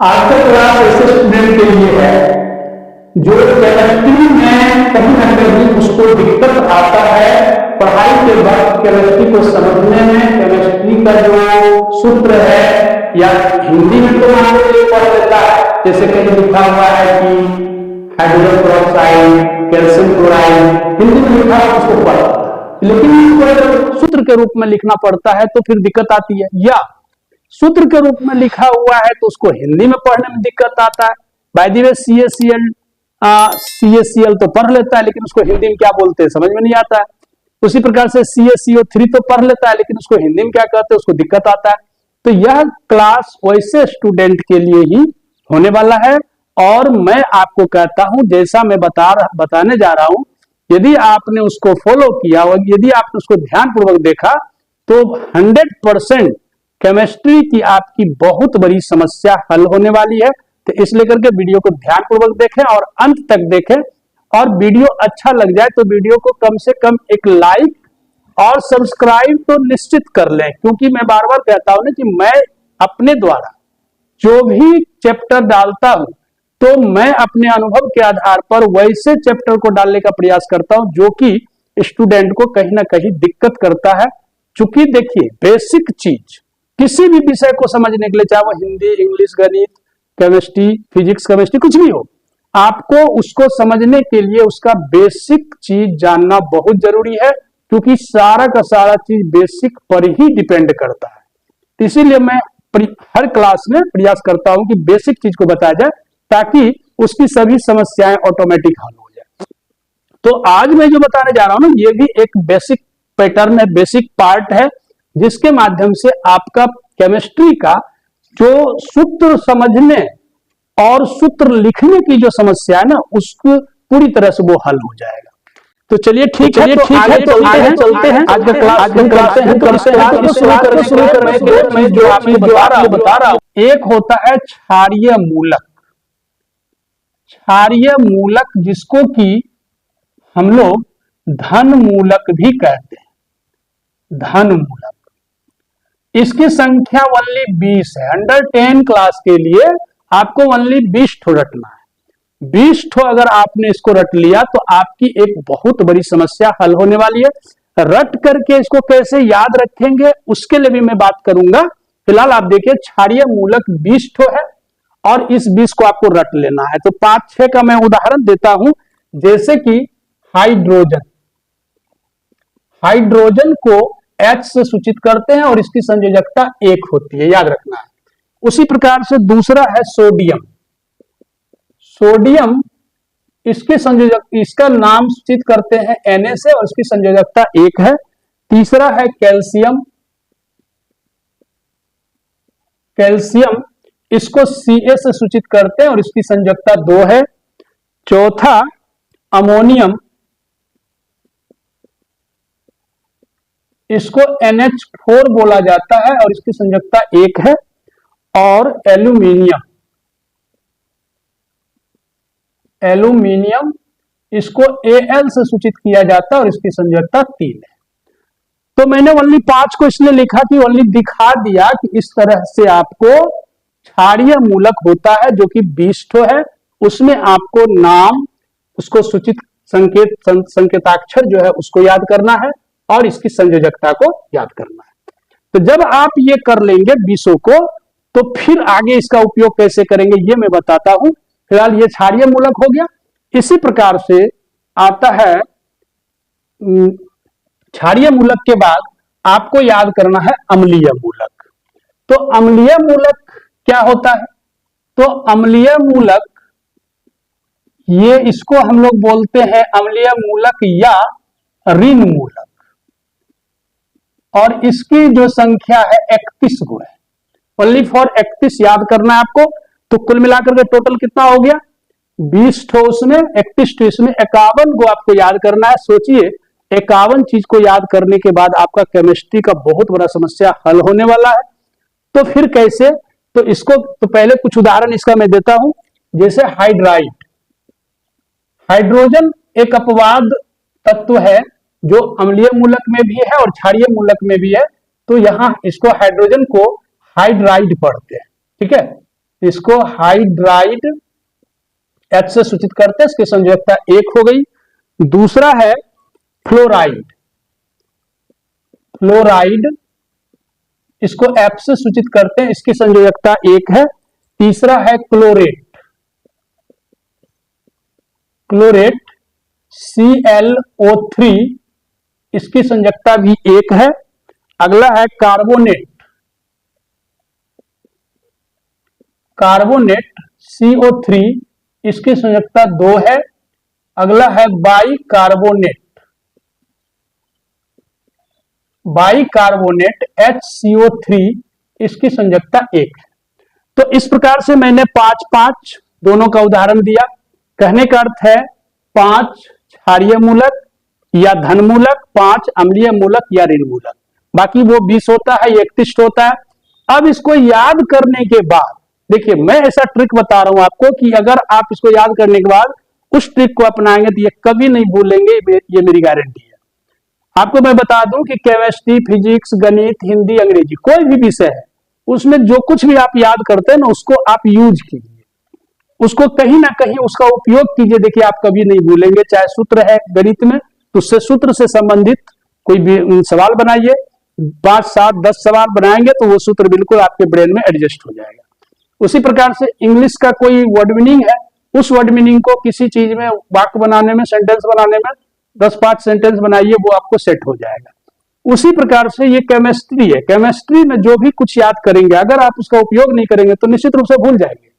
आज का क्लास ऐसे स्टूडेंट के लिए है जो केमिस्ट्री में कहीं ना कहीं उसको दिक्कत आता है पढ़ाई के वक्त केमिस्ट्री को समझने में। केमिस्ट्री का जो सूत्र है या हिंदी में तो मान लीजिए पढ़ लेता है, जैसे कहीं लिखा हुआ है कि hydrogen peroxide, calcium chloride, Hindi में लिखा है उसको पढ़, लेकिन इसको सूत्र के रूप में लिखना पड़ता है तो फिर दिक्कत आती है। या सूत्र के रूप में लिखा हुआ है तो उसको हिंदी में पढ़ने में दिक्कत आता है। बाय द वे CaCl तो पढ़ लेता है, लेकिन उसको हिंदी में क्या बोलते हैं समझ में नहीं आता है। उसी प्रकार से CaCO3 तो पढ़ लेता है, लेकिन उसको हिंदी में क्या कहते हैं उसको दिक्कत आता है। तो यह क्लास वैसे स्टूडेंट के लिए ही होने वाला है और मैं आपको कहता हूं जैसा मैं बताने जा रहा हूं, यदि आपने उसको फॉलो किया और यदि आपने उसको ध्यानपूर्वक देखा तो 100% केमिस्ट्री की आपकी बहुत बड़ी समस्या हल होने वाली है। तो इसलिए करके वीडियो को ध्यानपूर्वक देखें और अंत तक देखें, और वीडियो अच्छा लग जाए तो वीडियो को कम से कम एक लाइक और सब्सक्राइब तो निश्चित कर लें, क्योंकि मैं बार बार कहता हूं ना कि मैं अपने द्वारा जो भी चैप्टर डालता हूं तो मैं अपने अनुभव के आधार पर वैसे चैप्टर को डालने का प्रयास करता हूं जो कि स्टूडेंट को कहीं ना कहीं दिक्कत करता है। चूंकि देखिए बेसिक चीज किसी भी विषय को समझने के लिए, चाहे वो हिंदी, इंग्लिश, गणित, केमिस्ट्री, फिजिक्स, केमिस्ट्री कुछ भी हो, आपको उसको समझने के लिए उसका बेसिक चीज जानना बहुत जरूरी है, क्योंकि सारा का सारा चीज बेसिक पर ही डिपेंड करता है। इसीलिए मैं हर क्लास में प्रयास करता हूं कि बेसिक चीज को बताया जाए ताकि उसकी सभी समस्याएं ऑटोमेटिक हल हो जाए। तो आज मैं जो बताने जा रहा हूं ना, ये भी एक बेसिक पैटर्न है, बेसिक पार्ट है, जिसके माध्यम से आपका केमिस्ट्री का जो सूत्र समझने और सूत्र लिखने की जो समस्या है ना, उसको पूरी तरह से वो हल हो जाएगा। तो चलिए ठीक है, तो आगे चलते हैं। आज का क्लास शुरू करने के लिए मैं जो आपको बता रहा हूं, एक होता है क्षारीय मूलक। क्षारीय मूलक जिसको कि हम लोग धन मूलक भी कहते हैं, धन मूलक। इसकी संख्या ओनली 20 है। अंडर 10 क्लास के लिए आपको ओनली 20 ठो रटना है। 20 ठो अगर आपने इसको रट लिया तो आपकी एक बहुत बड़ी समस्या हल होने वाली है। रट करके इसको कैसे याद रखेंगे उसके लिए भी मैं बात करूंगा। फिलहाल आप देखिए क्षारीय मूलक 20 ठो है और इस 20 को आपको रट लेना है। तो 5-6 का मैं उदाहरण देता हूं, जैसे कि हाइड्रोजन। हाइड्रोजन को H से सूचित करते हैं और इसकी संयोजकता 1 होती है, याद रखना है। उसी प्रकार से दूसरा है सोडियम। सोडियम इसके संयोजक, इसका नाम सूचित करते हैं Na से और इसकी संयोजकता 1 है। तीसरा है कैल्शियम। कैल्शियम इसको Ca से सूचित करते हैं और इसकी संयोजकता 2 है। चौथा अमोनियम, इसको NH4 बोला जाता है और इसकी संयोजकता 1 है। और एल्यूमिनियम, एल्यूमिनियम इसको Al से सूचित किया जाता है और इसकी संयोजकता 3 है। तो मैंने ओनली 5 को इसलिए लिखा कि ओनली दिखा दिया कि इस तरह से आपको क्षारीय मूलक होता है जो कि 20 ठो है। उसमें आपको नाम, उसको सूचित संकेताक्षर जो है उसको याद करना है और इसकी संयोजकता को याद करना है। तो जब आप ये कर लेंगे 20 को, तो फिर आगे इसका उपयोग कैसे करेंगे ये मैं बताता हूं। फिलहाल ये क्षारीय मूलक हो गया। इसी प्रकार से आता है क्षारीय मूलक के बाद आपको याद करना है अम्लीय मूलक। तो अम्लीय मूलक क्या होता है? तो अम्लीय मूलक ये, इसको हम लोग बोलते हैं अम्लीय मूलक या ऋण मूलक, और इसकी जो संख्या है 31 गो है। ओनली फॉर 31 याद करना है आपको। तो कुल मिलाकर के टोटल कितना हो गया? 20 ठो उसमें, 31 ठो इसमें, 51 गो आपको याद करना है। सोचिए 51 चीज को याद करने के बाद आपका केमिस्ट्री का बहुत बड़ा समस्या हल होने वाला है। तो फिर कैसे? तो इसको, तो पहले कुछ उदाहरण इसका मैं देता हूं। जैसे हाइड्राइड, हाइड्रोजन एक अपवाद तत्व है जो अम्लीय मूलक में भी है और क्षारीय मूलक में भी है। तो यहां इसको हाइड्रोजन को हाइड्राइड पढ़ते हैं, ठीक है। इसको हाइड्राइड H से सूचित करते हैं, इसकी संयोजकता 1 हो गई। दूसरा है फ्लोराइड, फ्लोराइड इसको F से सूचित करते हैं, इसकी संयोजकता 1 है। तीसरा है क्लोरेट, क्लोरेट ClO3 इसकी संयोजकता भी 1 है। अगला है कार्बोनेट, कार्बोनेट CO3 इसकी संयोजकता 2 है। अगला है बाइकार्बोनेट, बाइकार्बोनेट HCO3 इसकी संयोजकता 1 है। तो इस प्रकार से मैंने 5-5 दोनों का उदाहरण दिया। कहने का अर्थ है 5 क्षारीय मूलक या धन मूलक, 5 अम्लीय मूलक या ऋण मूलक, बाकी वो 20 होता है, 31 होता है। अब इसको याद करने के बाद देखिए, मैं ऐसा ट्रिक बता रहा हूं आपको कि अगर आप इसको याद करने के बाद उस ट्रिक को अपनाएंगे तो ये कभी नहीं भूलेंगे, ये मेरी गारंटी है। आपको मैं बता दूं कि केमिस्ट्री, फिजिक्स, गणित, हिंदी, अंग्रेजी कोई भी विषय है, उसमें जो कुछ भी आप याद करते हैं ना, उसको आप यूज कीजिए, उसको कहीं ना कहीं उसका उपयोग कीजिए। देखिए आप कभी नहीं भूलेंगे। चाहे सूत्र है गणित में तो उससे सूत्र से संबंधित कोई भी सवाल बनाइए, 5, 7, 10 सवाल बनाएंगे तो वो सूत्र बिल्कुल आपके ब्रेन में एडजस्ट हो जाएगा। उसी प्रकार से इंग्लिश का कोई वर्ड मीनिंग है, उस वर्ड मीनिंग को किसी चीज में वाक्य बनाने में, सेंटेंस बनाने में 10-5 सेंटेंस बनाइए, वो आपको सेट हो जाएगा। उसी प्रकार से ये केमिस्ट्री है, केमिस्ट्री में जो भी कुछ याद करेंगे अगर आप उसका उपयोग नहीं करेंगे तो निश्चित रूप से भूल जाएंगे।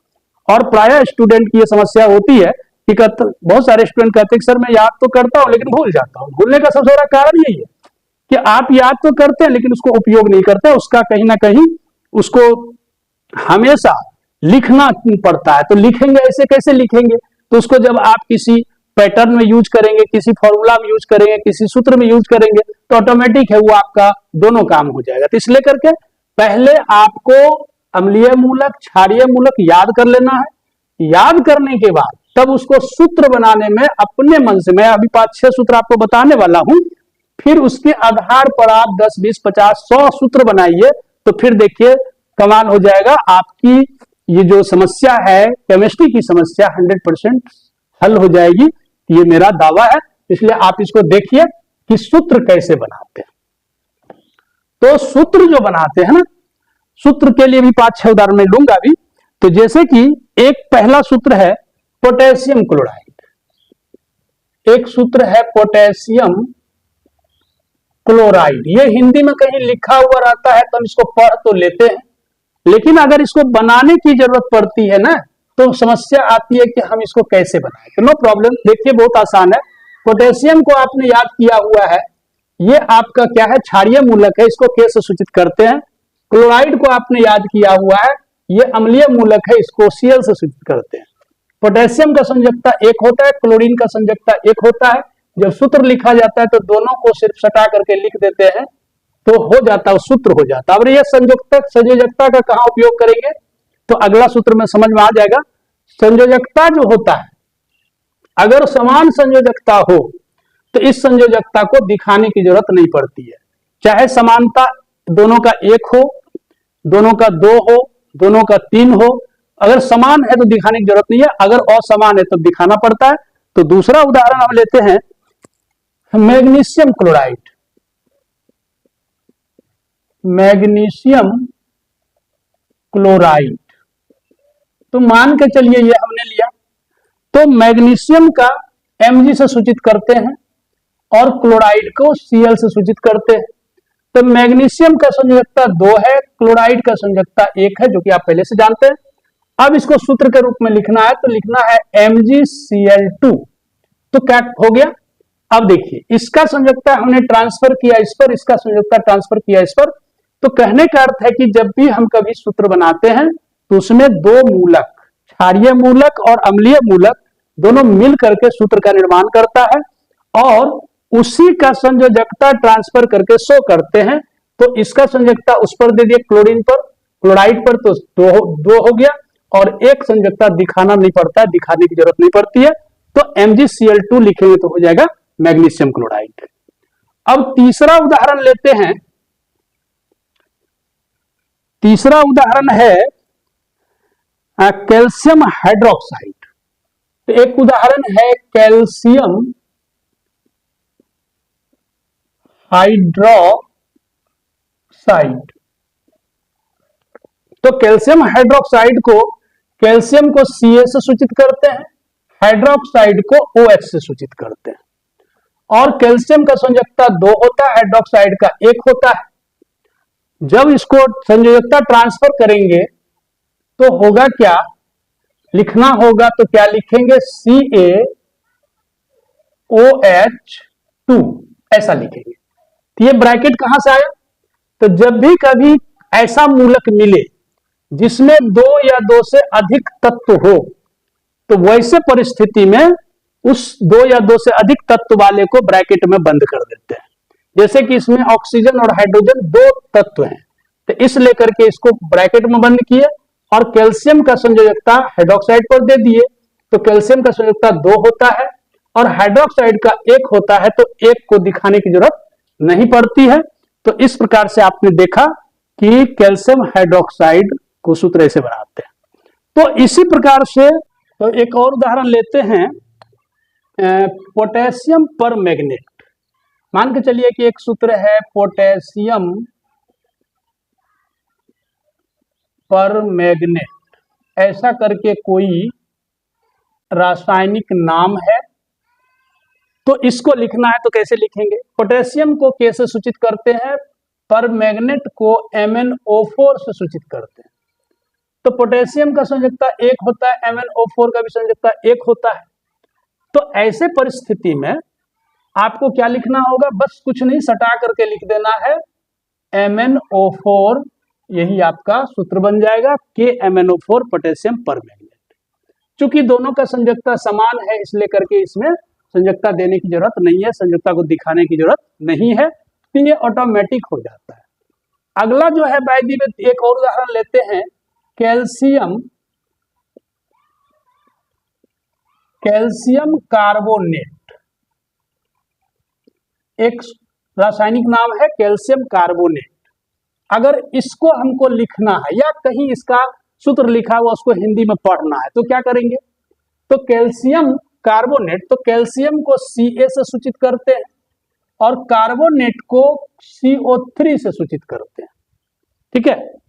और प्रायः स्टूडेंट की ये समस्या होती है कि बहुत सारे स्टूडेंट कहते हैं कि सर मैं याद तो करता हूं लेकिन भूल जाता हूं। भूलने का सबसे बड़ा कारण यही है कि आप याद तो करते हैं लेकिन उसको उपयोग नहीं करते। उसका कहीं ना कहीं उसको हमेशा लिखना पड़ता है। तो लिखेंगे ऐसे कैसे लिखेंगे? तो उसको जब आप किसी पैटर्न में यूज करेंगे, किसी फॉर्मूला में यूज करेंगे, किसी सूत्र में यूज करेंगे तो ऑटोमेटिक है वो आपका दोनों काम हो जाएगा। तो इसलिए करके पहले आपको अम्लीय मूलक, क्षारीय मूलक याद कर लेना है। याद करने के बाद तब उसको सूत्र बनाने में अपने मन से, मैं अभी 5-6 सूत्र आपको बताने वाला हूं, फिर उसके आधार पर आप 10, 20, 50, 100 सूत्र बनाइए तो फिर देखिए कमाल हो जाएगा। आपकी ये जो समस्या है केमिस्ट्री की समस्या 100% हल हो जाएगी, ये मेरा दावा है। इसलिए आप इसको देखिए कि सूत्र कैसे बनाते हैं। तो सूत्र जो बनाते हैं ना, सूत्र के लिए भी 5-6 उदाहरण मैं लूंगा अभी। तो जैसे कि एक पहला सूत्र है पोटेशियम क्लोराइड, एक सूत्र है पोटेशियम क्लोराइड। ये हिंदी में कहीं लिखा हुआ रहता है तो हम इसको पढ़ तो लेते हैं, लेकिन अगर इसको बनाने की जरूरत पड़ती है ना तो समस्या आती है कि हम इसको कैसे बनाएं। तो नो प्रॉब्लम, देखिए बहुत आसान है। पोटेशियम को आपने याद किया हुआ है, ये आपका क्या है, क्षारीय मूलक है, इसको K से सूचित करते हैं। क्लोराइड को आपने याद किया हुआ है, ये अम्लीय मूलक है, इसको Cl से सूचित करते हैं। पोटेशियम का संयोजकता 1 होता है, क्लोरीन का संयोजकता 1 होता है। जब सूत्र लिखा जाता है तो दोनों को सिर्फ सटा करके लिख देते हैं तो हो जाता है, सूत्र हो जाता है। अब ये संयोजकता का कहां उपयोग करेंगे तो अगला सूत्र में समझ में आ जाएगा। संयोजकता जो होता है, अगर समान संयोजकता हो तो इस संयोजकता को दिखाने की जरूरत नहीं पड़ती है। चाहे समानता दोनों का 1 हो, दोनों का 2 हो, दोनों का 3 हो, अगर समान है तो दिखाने की जरूरत नहीं है, अगर असमान है तो दिखाना पड़ता है। तो दूसरा उदाहरण हम लेते हैं मैग्नीशियम क्लोराइड, मैग्नीशियम क्लोराइड। तो मान के चलिए ये हमने लिया, तो मैग्नीशियम का Mg से सूचित करते हैं और क्लोराइड को Cl से सूचित करते हैं। तो मैग्नीशियम का संयोजकता 2 है, क्लोराइड का संयोजकता 1 है, जो कि आप पहले से जानते हैं। अब इसको सूत्र के रूप में लिखना है तो लिखना है MgCl2। तो क्या हो गया? अब देखिए इसका संयोजकता हमने ट्रांसफर किया इस पर, इसका संयोजकता ट्रांसफर किया इस पर। तो कहने का अर्थ है कि जब भी हम कभी सूत्र बनाते हैं तो उसमें 2 मूलक, क्षारीय मूलक और अम्लीय मूलक, दोनों मिल करके सूत्र का निर्माण करता है और उसी का संयोजकता ट्रांसफर करके शो करते हैं। तो इसका संयोजकता उस पर दे दिए क्लोरीन पर, क्लोराइड पर, तो 2 हो गया और एक संयोजकता दिखाना नहीं पड़ता है, दिखाने की जरूरत नहीं पड़ती है। तो MgCl2 लिखेंगे तो हो जाएगा मैग्नीशियम क्लोराइड। अब तीसरा उदाहरण लेते हैं। तीसरा उदाहरण है कैल्शियम हाइड्रोक्साइड। तो एक उदाहरण है कैल्शियम हाइड्रोक्साइड। तो कैल्शियम हाइड्रोक्साइड को, कैल्शियम को Ca से सूचित करते हैं, हाइड्रोक्साइड को OH से सूचित करते हैं। और कैल्शियम का संयोजकता 2 होता है, हाइड्रोक्साइड का 1 होता है। जब इसको संयोजकता ट्रांसफर करेंगे तो होगा क्या, लिखना होगा तो क्या लिखेंगे, CaOH2 ऐसा लिखेंगे। तो ये ब्रैकेट कहां से आया, तो जब भी कभी ऐसा मूलक मिले जिसमें 2 या 2 से अधिक तत्व हो, तो वैसे परिस्थिति में उस 2 या 2 से अधिक तत्व वाले को ब्रैकेट में बंद कर देते हैं। जैसे कि इसमें ऑक्सीजन और हाइड्रोजन 2 तत्व हैं, तो इस लेकर के इसको ब्रैकेट में बंद किए और कैल्शियम का संयोजकता हाइड्रोक्साइड पर दे दिए। तो कैल्शियम का संयोजकता 2 होता है और हाइड्रोक्साइड का 1 होता है, तो 1 को दिखाने की जरूरत नहीं पड़ती है। तो इस प्रकार से आपने देखा कि कैल्शियम हाइड्रोक्साइड को सूत्र ऐसे बनाते हैं। तो इसी प्रकार से तो एक और उदाहरण लेते हैं, पोटेशियम पर मैग्नेट। मान के चलिए कि एक सूत्र है पोटेशियम पर मैग्नेट, ऐसा करके कोई रासायनिक नाम है। तो इसको लिखना है तो कैसे लिखेंगे, पोटेशियम को K से सूचित करते हैं, पर मैग्नेट को MnO4 से सूचित करते हैं। तो पोटेशियम का संयोजकता 1 होता है, MnO4 का भी संयोजकता 1 होता है। तो ऐसे परिस्थिति में आपको क्या लिखना होगा, बस कुछ नहीं, सटा करके लिख देना है MnO4, यही आपका सूत्र बन जाएगा, KMnO4 पोटेशियम पर मैग्नेट। चूंकि दोनों का संयोजकता समान है, इसलिए करके इसमें संयोजकता देने की जरूरत नहीं है, संयोजकता को दिखाने की जरूरत नहीं है, तो ये ऑटोमेटिक हो जाता है। अगला जो है वायदी में एक और उदाहरण लेते हैं, कैल्शियम कार्बोनेट। एक रासायनिक नाम है कैल्शियम कार्बोनेट। अगर इसको हमको लिखना है या कहीं इसका सूत्र लिखा हुआ उसको हिंदी में पढ़ना है तो क्या करेंगे, तो कैल्शियम कार्बोनेट, तो कैल्शियम को Ca से सूचित करते हैं और कार्बोनेट को CO3 से सूचित करते हैं। ठीक है,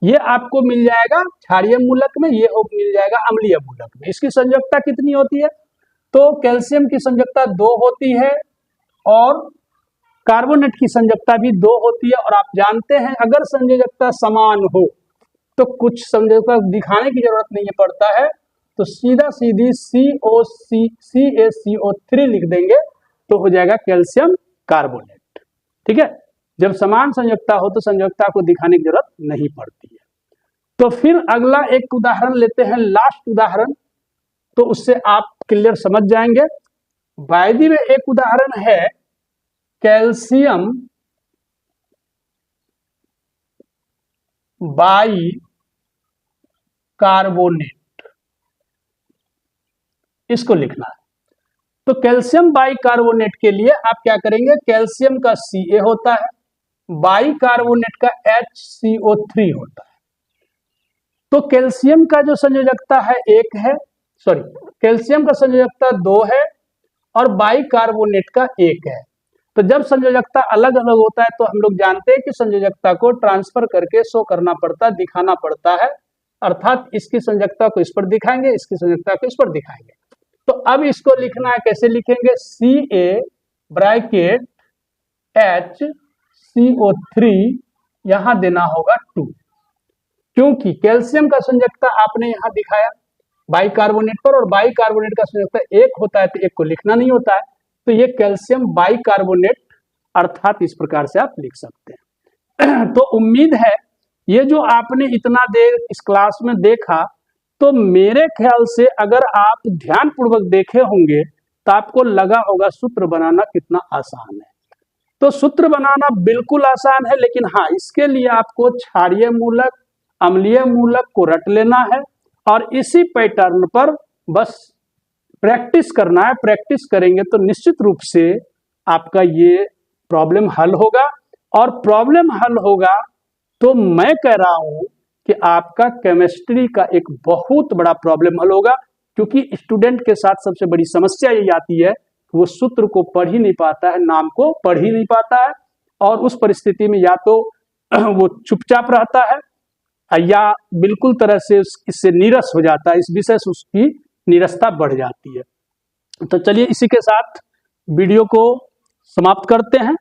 ये आपको मिल जाएगा क्षारीय मूलक में, ये मिल जाएगा अम्लीय मूलक में। इसकी संयोजकता कितनी होती है, तो कैल्शियम की संयोजकता 2 होती है और कार्बोनेट की संयोजकता भी 2 होती है। और आप जानते हैं अगर संयोजकता समान हो तो कुछ संयोजकता दिखाने की जरूरत नहीं पड़ता है, तो सीधा सीधी CaCO3 लिख देंगे तो हो जाएगा कैल्शियम कार्बोनेट। ठीक है, जब समान संयोजकता हो तो संयोजकता को दिखाने की जरूरत नहीं पड़ती है। तो फिर अगला एक उदाहरण लेते हैं, लास्ट उदाहरण, तो उससे आप क्लियर समझ जाएंगे। वायदी में एक उदाहरण है कैल्शियम बाई कार्बोनेट, इसको लिखना है। तो कैल्शियम बाई कार्बोनेट के लिए आप क्या करेंगे, कैल्शियम का Ca होता है, बाई कार्बोनेट का HCO3 होता है। तो कैल्शियम का जो संयोजकता है 1 है, सॉरी, कैल्शियम का संयोजकता 2 है और बाई कार्बोनेट का 1 है। तो जब संयोजकता अलग अलग होता है तो हम लोग जानते हैं कि संयोजकता को ट्रांसफर करके शो करना पड़ता है, दिखाना पड़ता है, अर्थात इसकी संयोजकता को इस पर दिखाएंगे, इसकी संयोजकता को इस पर दिखाएंगे। तो अब इसको लिखना है, कैसे लिखेंगे, Ca ब्रैकेट HCO3, यहां देना होगा 2, क्योंकि कैल्शियम का संयोजकता आपने यहां दिखाया बाइकार्बोनेट पर और बाइकार्बोनेट का संयोजकता 1 होता है, तो 1 को लिखना नहीं होता है, तो ये कैल्शियम बाइकार्बोनेट अर्थात इस प्रकार से आप लिख सकते हैं। तो उम्मीद है ये जो आपने इतना देर इस क्लास में देखा, तो मेरे ख्याल से अगर आप ध्यानपूर्वक देखे होंगे तो आपको लगा होगा सूत्र बनाना कितना आसान है। तो सूत्र बनाना बिल्कुल आसान है, लेकिन हाँ, इसके लिए आपको क्षारीय मूलक, अम्लीय मूलक को रट लेना है और इसी पैटर्न पर बस प्रैक्टिस करना है। प्रैक्टिस करेंगे तो निश्चित रूप से आपका ये प्रॉब्लम हल होगा, और प्रॉब्लम हल होगा तो मैं कह रहा हूं कि आपका केमिस्ट्री का एक बहुत बड़ा प्रॉब्लम हल होगा, क्योंकि स्टूडेंट के साथ सबसे बड़ी समस्या ये आती है, वो सूत्र को पढ़ ही नहीं पाता है, नाम को पढ़ ही नहीं पाता है, और उस परिस्थिति में या तो वो चुपचाप रहता है या बिल्कुल तरह से इससे नीरस हो जाता है, इस विषय से उसकी नीरसता बढ़ जाती है। तो चलिए इसी के साथ वीडियो को समाप्त करते हैं।